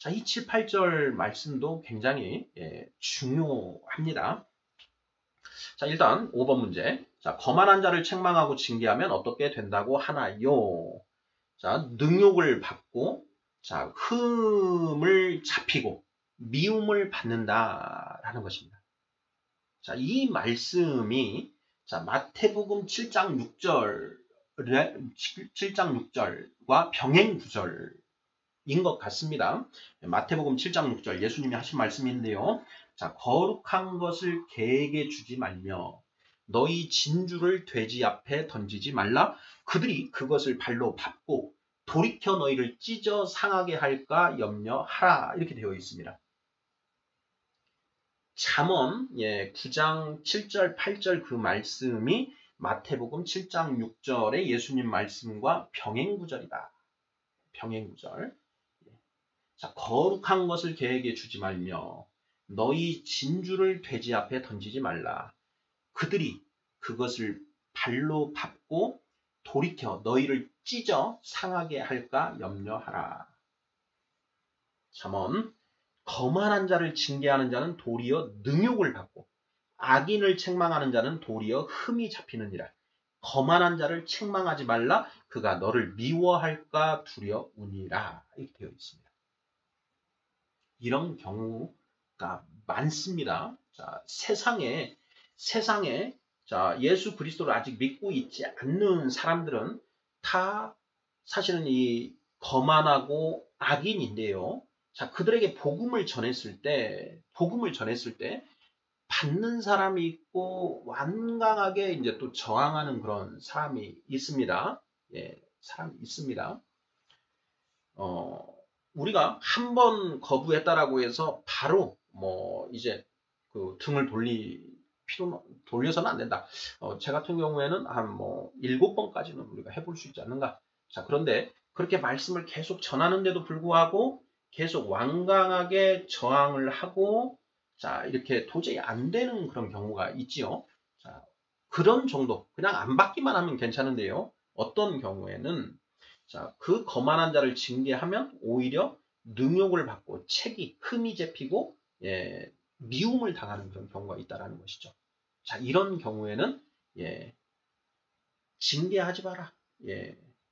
자, 이 7, 8절 말씀도 굉장히 중요합니다. 자, 일단 5번 문제. 자, 거만한 자를 책망하고 징계하면 어떻게 된다고 하나요? 자, 능욕을 받고, 자, 흠을 잡히고, 미움을 받는다라는 것입니다. 자, 이 말씀이, 자, 마태복음 7장 6절과 병행 구절인 것 같습니다. 마태복음 7장 6절 예수님이 하신 말씀인데요. 자, 거룩한 것을 개에게 주지 말며 너희 진주를 돼지 앞에 던지지 말라. 그들이 그것을 발로 밟고 돌이켜 너희를 찢어 상하게 할까 염려하라. 이렇게 되어 있습니다. 잠언 9장 7절 8절 그 말씀이 마태복음 7장 6절의 예수님 말씀과 병행구절이다. 병행구절. 자, 거룩한 것을 개에게 주지 말며 너희 진주를 돼지 앞에 던지지 말라. 그들이 그것을 발로 밟고 돌이켜 너희를 찢어 상하게 할까 염려하라. 잠언 거만한 자를 징계하는 자는 도리어 능욕을 받고 악인을 책망하는 자는 도리어 흠이 잡히느니라. 거만한 자를 책망하지 말라. 그가 너를 미워할까 두려우니라. 이렇게 되어 있습니다. 이런 경우가 많습니다. 자, 세상에 자, 예수 그리스도를 아직 믿고 있지 않는 사람들은 다 사실은 이 거만하고 악인인데요. 자, 그들에게 복음을 전했을 때 받는 사람이 있고 완강하게 이제 또 저항하는 그런 사람이 있습니다. 사람이 있습니다. 우리가 한 번 거부했다라고 해서 바로 이제 그 등을 돌려서는 안 된다. 제 같은 경우에는 한 7번까지는 우리가 해볼 수 있지 않는가. 자, 그런데 그렇게 말씀을 계속 전하는데도 불구하고 계속 완강하게 저항을 하고 자, 이렇게 도저히 안 되는 그런 경우가 있지요. 자, 그런 정도, 그냥 안 받기만 하면 괜찮은데요. 어떤 경우에는 자, 그 거만한 자를 징계하면 오히려 능욕을 받고 책이 흠이 잡히고 미움을 당하는 그런 경우가 있다라는 것이죠. 자, 이런 경우에는 징계하지 마라,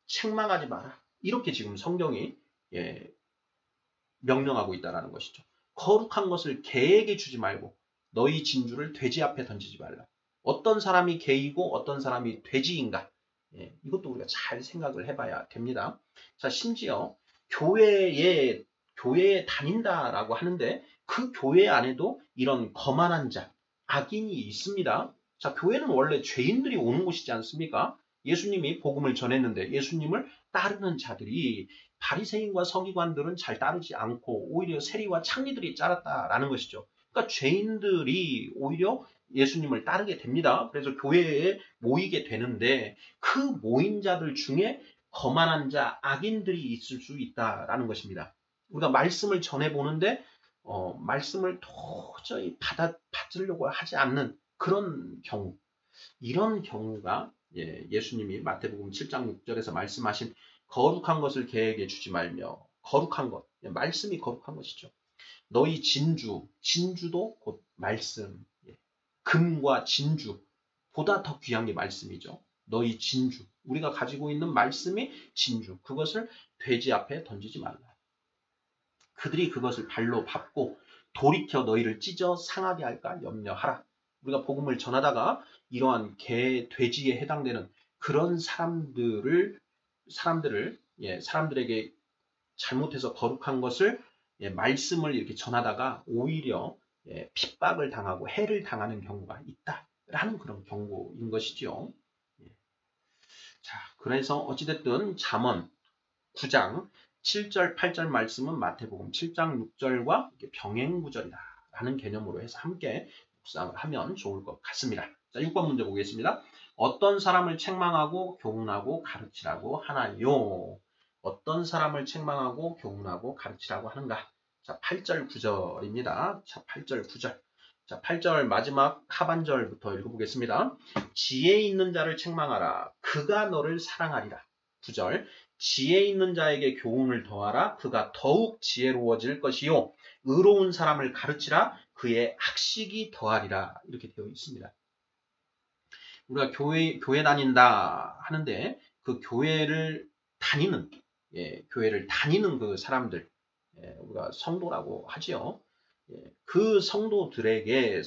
책망하지 마라. 이렇게 지금 성경이 명령하고 있다라는 것이죠. 거룩한 것을 개에게 주지 말고 너희 진주를 돼지 앞에 던지지 말라. 어떤 사람이 개이고 어떤 사람이 돼지인가? 이것도 우리가 잘 생각을 해봐야 됩니다. 자, 심지어 교회에 다닌다라고 하는데 그 교회 안에도 이런 거만한 자, 악인이 있습니다. 자, 교회는 원래 죄인들이 오는 곳이지 않습니까? 예수님이 복음을 전했는데 예수님을 따르는 자들이 바리새인과 서기관들은 잘 따르지 않고 오히려 세리와 창리들이 따랐다라는 것이죠. 그러니까 죄인들이 오히려 예수님을 따르게 됩니다. 그래서 교회에 모이게 되는데 그 모인 자들 중에 거만한 자, 악인들이 있을 수 있다라는 것입니다. 우리가 말씀을 전해보는데 말씀을 도저히 받으려고 하지 않는 그런 경우, 이런 경우가 예수님이 마태복음 7장 6절에서 말씀하신 거룩한 것을 개에게 주지 말며 거룩한 것, 말씀이 거룩한 것이죠. 너희 진주도 곧 말씀, 금과 진주 보다 더 귀한 게 말씀이죠. 너희 진주, 우리가 가지고 있는 말씀이 진주, 그것을 돼지 앞에 던지지 말라. 그들이 그것을 발로 밟고 돌이켜 너희를 찢어 상하게 할까 염려하라. 우리가 복음을 전하다가 이러한 개, 돼지에 해당되는 그런 사람들에게 잘못해서 거룩한 것을 말씀을 이렇게 전하다가 오히려 핍박을 당하고 해를 당하는 경우가 있다라는 그런 경고인 것이죠. 자, 그래서 어찌됐든 잠언 9장 7절 8절 말씀은 마태복음 7장 6절과 병행구절이다라는 개념으로 해서 함께 묵상을 하면 좋을 것 같습니다. 자, 6번 문제 보겠습니다. 어떤 사람을 책망하고 교훈하고 가르치라고 하나요? 어떤 사람을 책망하고 교훈하고 가르치라고 하는가? 자, 8절 9절입니다. 자, 8절 9절. 자, 8절 마지막 하반절부터 읽어보겠습니다. 지혜 있는 자를 책망하라. 그가 너를 사랑하리라. 9절. 지혜 있는 자에게 교훈을 더하라. 그가 더욱 지혜로워질 것이요. 의로운 사람을 가르치라. 그의 학식이 더하리라. 이렇게 되어 있습니다. 우리가 교회 다닌다 하는데 그 교회를 다니는 그 사람들, 우리가 성도라고 하지요. 그 성도들에게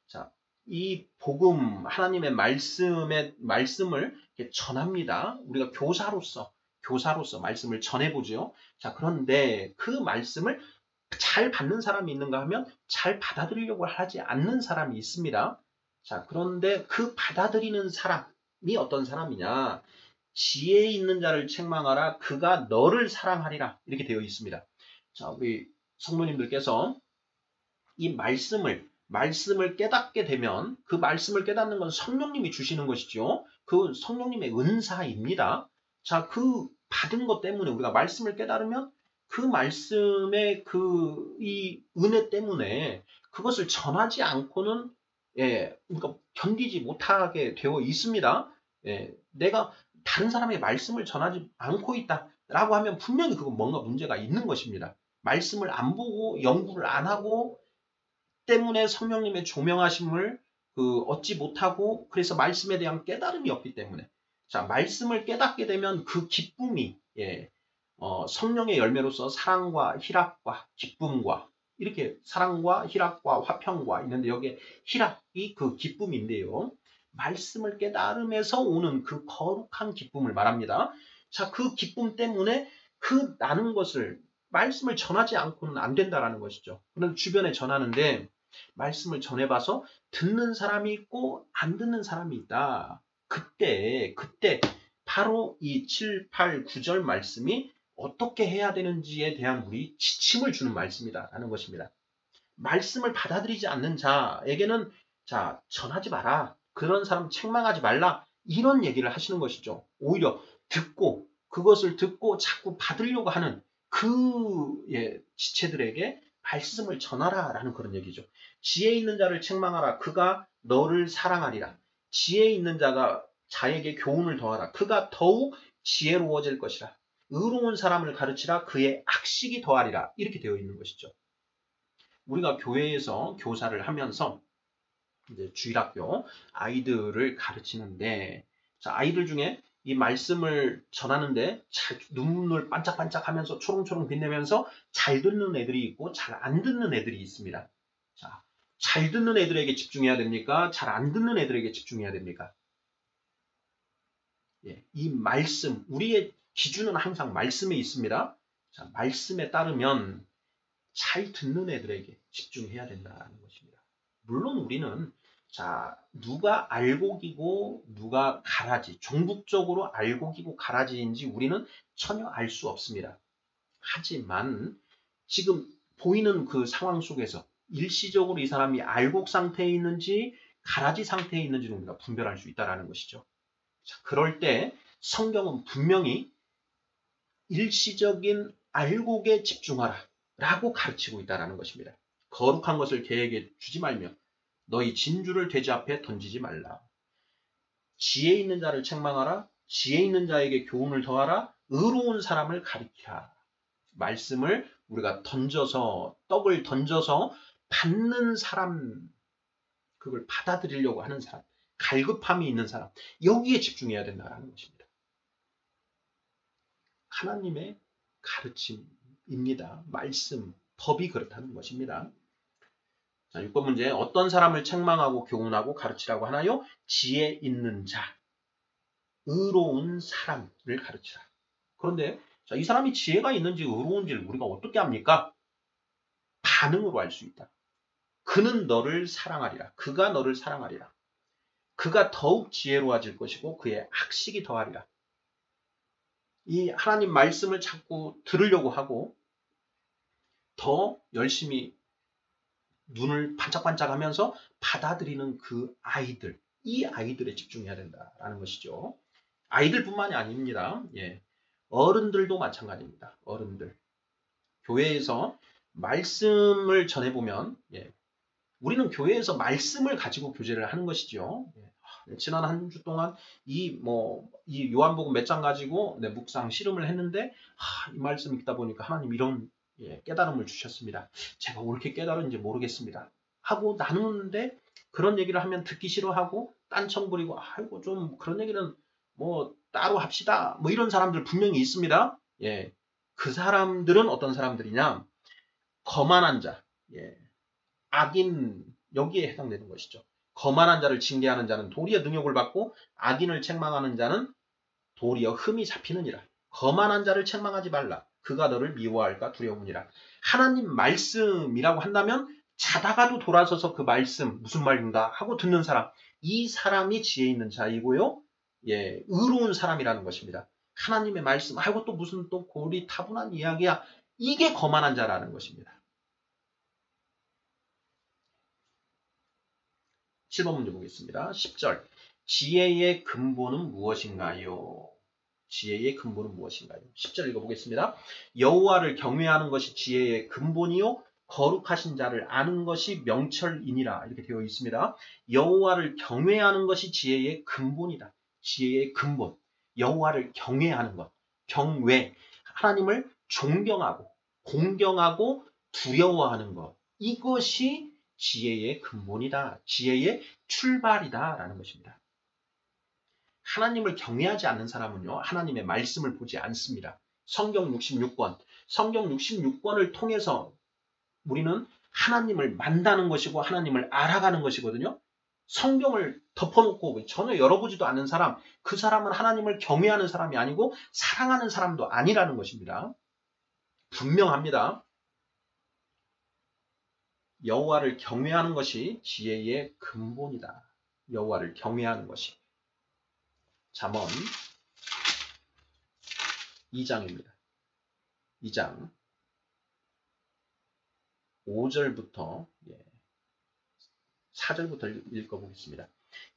자, 이 복음 하나님의 말씀을 이렇게 전합니다. 우리가 교사로서 말씀을 전해보죠. 자, 그런데 그 말씀을 잘 받는 사람이 있는가 하면 잘 받아들이려고 하지 않는 사람이 있습니다. 자, 그런데 그 받아들이는 사람이 어떤 사람이냐? 지혜 있는 자를 책망하라. 그가 너를 사랑하리라. 이렇게 되어 있습니다. 자, 우리 성도님들께서 이 말씀을 깨닫게 되면 그 말씀을 깨닫는 건 성령님이 주시는 것이죠. 그 성령님의 은사입니다. 자, 그 받은 것 때문에 우리가 말씀을 깨달으면 그 말씀의 이 은혜 때문에 그것을 전하지 않고는 우리가 견디지 못하게 되어 있습니다. 내가 다른 사람의 말씀을 전하지 않고 있다라고 하면 분명히 그건 뭔가 문제가 있는 것입니다. 말씀을 안 보고 연구를 안 하고 때문에 성령님의 조명하심을 얻지 못하고 그래서 말씀에 대한 깨달음이 없기 때문에 자, 말씀을 깨닫게 되면 그 기쁨이 성령의 열매로서 사랑과 희락과 기쁨과 이렇게 사랑과 희락과 화평과 있는데 여기에 희락이 그 기쁨인데요. 말씀을 깨달음에서 오는 그 거룩한 기쁨을 말합니다. 자, 그 기쁨 때문에 그 나는 것을 말씀을 전하지 않고는 안 된다라는 것이죠. 그런데 주변에 전하는데 말씀을 전해봐서 듣는 사람이 있고 안 듣는 사람이 있다. 그때 바로 이 7, 8, 9절 말씀이 어떻게 해야 되는지에 대한 우리 지침을 주는 말씀이다라는 것입니다. 말씀을 받아들이지 않는 자에게는 자, 전하지 마라. 그런 사람 책망하지 말라. 이런 얘기를 하시는 것이죠. 오히려 그것을 듣고 자꾸 받으려고 하는 지체들에게 말씀을 전하라라는 그런 얘기죠. 지혜 있는 자를 책망하라. 그가 너를 사랑하리라. 지혜 있는 자에게 교훈을 더하라. 그가 더욱 지혜로워질 것이라. 의로운 사람을 가르치라. 그의 학식이 더하리라. 이렇게 되어 있는 것이죠. 우리가 교회에서 교사를 하면서 이제 주일학교 아이들을 가르치는데 자, 아이들 중에 이 말씀을 전하는데 눈을 반짝반짝 하면서 초롱초롱 빛내면서 잘 듣는 애들이 있고 잘 안 듣는 애들이 있습니다. 자, 잘 듣는 애들에게 집중해야 됩니까? 잘 안 듣는 애들에게 집중해야 됩니까? 이 말씀, 우리의 기준은 항상 말씀에 있습니다. 자, 말씀에 따르면 잘 듣는 애들에게 집중해야 된다는 것입니다. 물론 우리는 자, 누가 알곡이고 누가 가라지, 종북적으로 알곡이고 가라지인지 우리는 전혀 알 수 없습니다. 하지만 지금 보이는 그 상황 속에서 일시적으로 이 사람이 알곡 상태에 있는지 가라지 상태에 있는지를 우리가 분별할 수 있다는 것이죠. 자, 그럴 때 성경은 분명히 일시적인 알곡에 집중하라 라고 가르치고 있다는 것입니다. 거룩한 것을 개에게 주지 말며 너희 진주를 돼지 앞에 던지지 말라. 지혜 있는 자를 책망하라. 지혜 있는 자에게 교훈을 더하라. 의로운 사람을 가리키라. 말씀을 우리가 떡을 던져서 받는 사람, 그걸 받아들이려고 하는 사람, 갈급함이 있는 사람, 여기에 집중해야 된다는 것입니다. 하나님의 가르침입니다. 말씀, 법이 그렇다는 것입니다. 자, 6번 문제. 어떤 사람을 책망하고 교훈하고 가르치라고 하나요? 지혜 있는 자, 의로운 사람을 가르치라. 그런데 자, 이 사람이 지혜가 있는지 의로운지를 우리가 어떻게 합니까? 반응으로 알 수 있다. 그는 너를 사랑하리라. 그가 너를 사랑하리라. 그가 더욱 지혜로워질 것이고 그의 학식이 더하리라. 이 하나님 말씀을 자꾸 들으려고 하고 더 열심히 눈을 반짝반짝하면서 받아들이는 그 아이들, 이 아이들에 집중해야 된다라는 것이죠. 아이들뿐만이 아닙니다. 어른들도 마찬가지입니다. 어른들. 교회에서 말씀을 전해보면 우리는 교회에서 말씀을 가지고 교제를 하는 것이죠. 지난 한 주 동안 이 요한복음 몇 장 가지고 묵상 씨름을 했는데 이 말씀 읽다 보니까 하나님 이런 깨달음을 주셨습니다. 제가 옳게 깨달은지 모르겠습니다. 하고 나누는데 그런 얘기를 하면 듣기 싫어하고 딴청 부리고 아이고 좀 그런 얘기는 뭐 따로 합시다. 뭐 이런 사람들 분명히 있습니다. 예. 그 사람들은 어떤 사람들이냐? 거만한 자, 악인 여기에 해당되는 것이죠. 거만한 자를 징계하는 자는 도리어 능욕을 받고 악인을 책망하는 자는 도리어 흠이 잡히느니라. 거만한 자를 책망하지 말라. 그가 너를 미워할까 두려우니라. 하나님 말씀이라고 한다면 자다가도 돌아서서 그 말씀 무슨 말인가 하고 듣는 사람. 이 사람이 지혜 있는 자이고요. 의로운 사람이라는 것입니다. 하나님의 말씀 하고 또 무슨 또 고리 타분한 이야기야. 이게 거만한 자라는 것입니다. 7번 문제 보겠습니다. 10절. 지혜의 근본은 무엇인가요? 지혜의 근본은 무엇인가요? 10절 읽어보겠습니다. 여호와를 경외하는 것이 지혜의 근본이요 거룩하신 자를 아는 것이 명철이니라. 이렇게 되어 있습니다. 여호와를 경외하는 것이 지혜의 근본이다. 지혜의 근본. 여호와를 경외하는 것. 경외. 하나님을 존경하고 공경하고 두려워하는 것. 이것이 지혜의 근본이다. 지혜의 출발이다. 라는 것입니다. 하나님을 경외하지 않는 사람은요. 하나님의 말씀을 보지 않습니다. 성경 66권. 성경 66권을 통해서 우리는 하나님을 만나는 것이고 하나님을 알아가는 것이거든요. 성경을 덮어놓고 전혀 열어보지도 않는 사람, 그 사람은 하나님을 경외하는 사람이 아니고 사랑하는 사람도 아니라는 것입니다. 분명합니다. 여호와를 경외하는 것이 지혜의 근본이다. 여호와를 경외하는 것이. 잠언 2장입니다. 2장 5절부터 4절부터 읽어보겠습니다.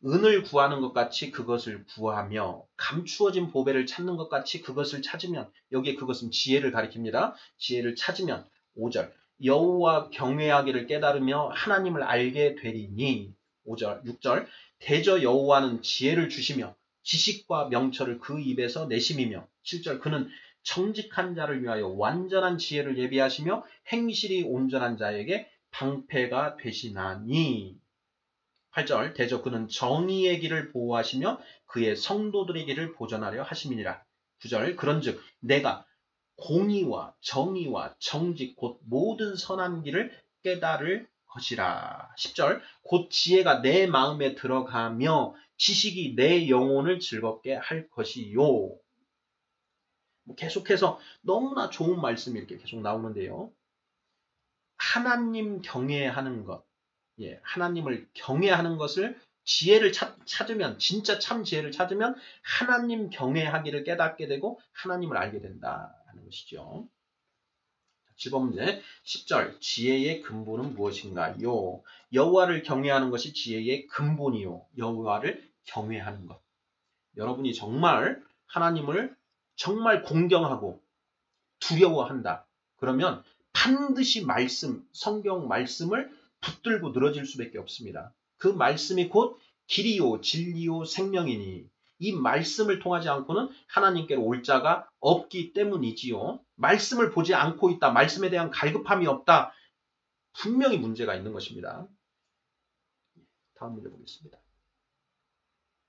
은을 구하는 것 같이 그것을 구하며 감추어진 보배를 찾는 것 같이 그것을 찾으면, 여기에 그것은 지혜를 가리킵니다. 지혜를 찾으면 5절 여호와 경외하기를 깨달으며 하나님을 알게 되리니 5절 6절 대저 여호와는 지혜를 주시며 지식과 명철을 그 입에서 내심이며 7절 그는 정직한 자를 위하여 완전한 지혜를 예비하시며 행실이 온전한 자에게 방패가 되시나니 8절 대저 그는 정의의 길을 보호하시며 그의 성도들의 길을 보전하려 하심이니라. 9절 그런즉 내가 공의와 정의와 정직 곧 모든 선한 길을 깨달을 것이라. 10절 곧 지혜가 내 마음에 들어가며 지식이 내 영혼을 즐겁게 할 것이요. 계속해서 너무나 좋은 말씀이 이렇게 계속 나오는데요. 하나님 경외하는 것, 하나님을 경외하는 것을 지혜를 찾으면, 진짜 참 지혜를 찾으면 하나님 경외하기를 깨닫게 되고 하나님을 알게 된다는 것이죠. 7번 문제 10절 지혜의 근본은 무엇인가요? 여호와를 경외하는 것이 지혜의 근본이요. 여호와를 경외하는 것. 여러분이 정말 하나님을 정말 공경하고 두려워한다. 그러면 반드시 성경 말씀을 붙들고 늘어질 수밖에 없습니다. 그 말씀이 곧 길이요 진리요 생명이니 이 말씀을 통하지 않고는 하나님께로 올 자가 없기 때문이지요. 말씀을 보지 않고 있다. 말씀에 대한 갈급함이 없다. 분명히 문제가 있는 것입니다. 다음 문제 보겠습니다.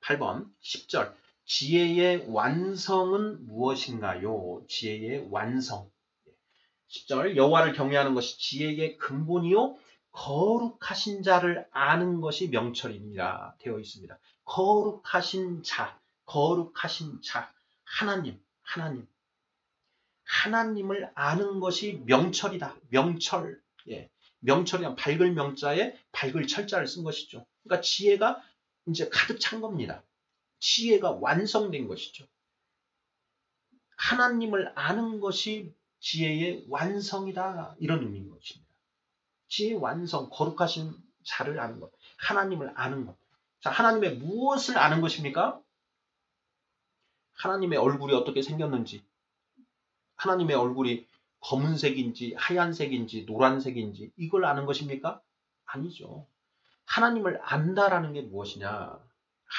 8번 10절 지혜의 완성은 무엇인가요? 지혜의 완성. 10절 여호와를 경외하는 것이 지혜의 근본이요 거룩하신 자를 아는 것이 명철입니다. 되어 있습니다. 거룩하신 자, 하나님을 아는 것이 명철이다. 명철. 명철이란 밝을 명자에 밝을 철자를 쓴 것이죠. 그러니까 지혜가 이제 가득 찬 겁니다. 지혜가 완성된 것이죠. 하나님을 아는 것이 지혜의 완성이다. 이런 의미인 것입니다. 지혜의 완성, 거룩하신 자를 아는 것, 하나님을 아는 것. 자, 하나님의 무엇을 아는 것입니까? 하나님의 얼굴이 어떻게 생겼는지, 하나님의 얼굴이 검은색인지 하얀색인지 노란색인지 이걸 아는 것입니까? 아니죠. 하나님을 안다라는 게 무엇이냐?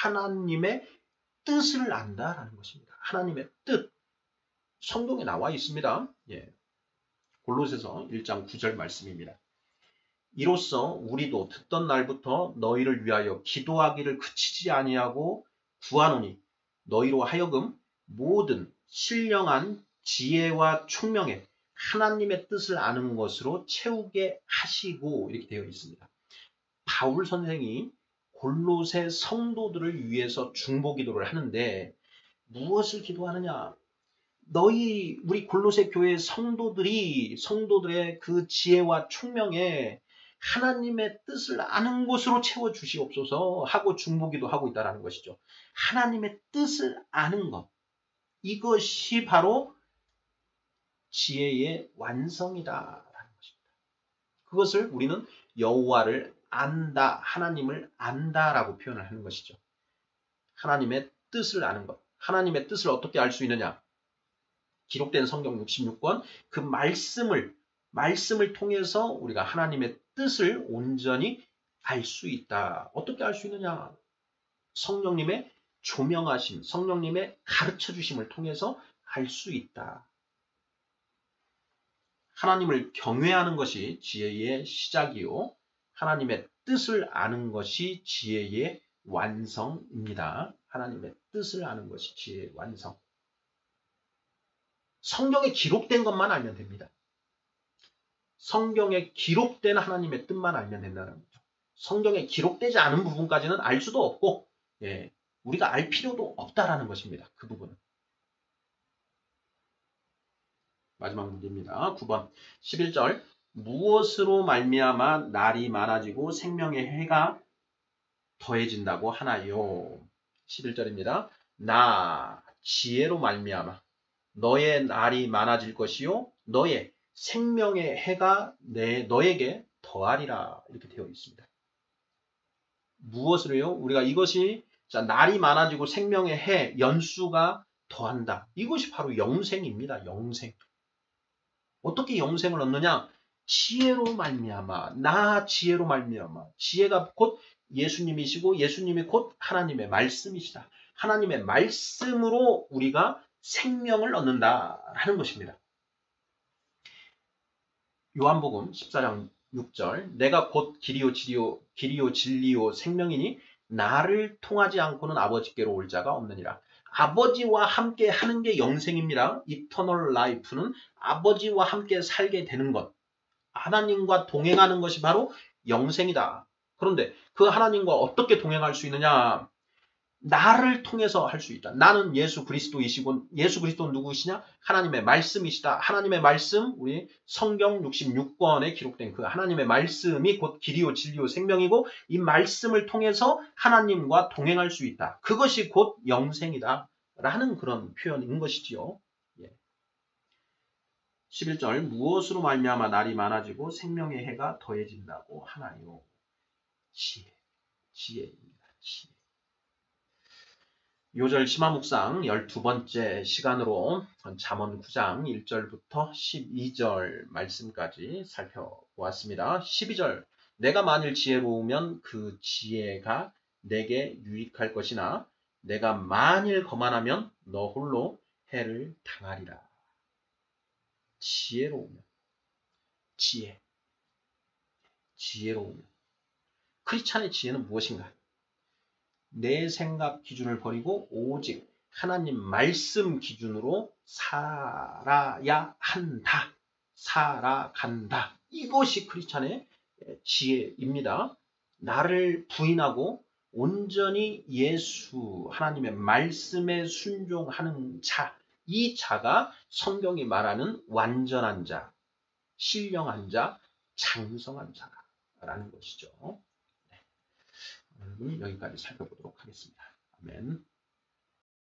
하나님의 뜻을 안다라는 것입니다. 하나님의 뜻. 성경에 나와 있습니다. 예. 골로새서 1장 9절 말씀입니다. 이로써 우리도 듣던 날부터 너희를 위하여 기도하기를 그치지 아니하고 구하노니 너희로 하여금 모든 신령한 지혜와 총명에 하나님의 뜻을 아는 것으로 채우게 하시고 이렇게 되어 있습니다. 바울 선생이 골로새 성도들을 위해서 중보기도를 하는데 무엇을 기도하느냐? 우리 골로새 교회 성도들의 그 지혜와 총명에 하나님의 뜻을 아는 것으로 채워주시옵소서 하고 중보기도 하고 있다는 것이죠. 하나님의 뜻을 아는 것. 이것이 바로 지혜의 완성이다라는 것입니다. 그것을 우리는 여호와를 안다, 하나님을 안다라고 표현을 하는 것이죠. 하나님의 뜻을 아는 것. 하나님의 뜻을 어떻게 알 수 있느냐? 기록된 성경 66권 그 말씀을 통해서 우리가 하나님의 뜻을 온전히 알 수 있다. 어떻게 알 수 있느냐? 성령님의 조명하심, 성령님의 가르쳐 주심을 통해서 알 수 있다. 하나님을 경외하는 것이 지혜의 시작이요. 하나님의 뜻을 아는 것이 지혜의 완성입니다. 하나님의 뜻을 아는 것이 지혜의 완성. 성경에 기록된 것만 알면 됩니다. 성경에 기록된 하나님의 뜻만 알면 된다는 거죠. 성경에 기록되지 않은 부분까지는 알 수도 없고, 예, 우리가 알 필요도 없다라는 것입니다. 그 부분은. 마지막 문제입니다. 9번 11절 무엇으로 말미암아 날이 많아지고 생명의 해가 더해진다고 하나요? 11절입니다. 나 지혜로 말미암아 너의 날이 많아질 것이요 너의 생명의 해가 너에게 더하리라 이렇게 되어 있습니다. 무엇으로요? 우리가 이것이 날이 많아지고 생명의 해 연수가 더한다. 이것이 바로 영생입니다. 영생. 어떻게 영생을 얻느냐? 지혜로 말미암아. 나 지혜로 말미암아. 지혜가 곧 예수님이시고 예수님이 곧 하나님의 말씀이시다. 하나님의 말씀으로 우리가 생명을 얻는다라는 것입니다. 요한복음 14장 6절 내가 곧 길이요 진리요 생명이니 나를 통하지 않고는 아버지께로 올 자가 없느니라. 아버지와 함께 하는 게 영생입니다. 이터널 라이프는 아버지와 함께 살게 되는 것. 하나님과 동행하는 것이 바로 영생이다. 그런데 그 하나님과 어떻게 동행할 수 있느냐? 나를 통해서 할 수 있다. 나는 예수 그리스도이시고 예수 그리스도는 누구시냐? 하나님의 말씀이시다. 하나님의 말씀, 우리 성경 66권에 기록된 그 하나님의 말씀이 곧 길이요 진리요 생명이고 이 말씀을 통해서 하나님과 동행할 수 있다. 그것이 곧 영생이다. 라는 그런 표현인 것이지요. 예. 11절 무엇으로 말미암아 날이 많아지고 생명의 해가 더해진다고 하나요? 지혜입니다. 지혜. 요절 심화묵상 12번째 시간으로 잠언 9장 1절부터 12절 말씀까지 살펴보았습니다. 12절 내가 만일 지혜로우면 그 지혜가 내게 유익할 것이나 내가 만일 거만하면 너 홀로 해를 당하리라. 지혜로우면 지혜로우면 크리스찬의 지혜는 무엇인가? 내 생각 기준을 버리고 오직 하나님 말씀 기준으로 살아야 한다. 살아간다. 이것이 크리스찬의 지혜입니다. 나를 부인하고 온전히 예수 하나님의 말씀에 순종하는 자. 이 자가 성경이 말하는 완전한 자, 신령한 자, 장성한 자라는 것이죠. 여기까지 살펴보도록 하겠습니다. 아멘.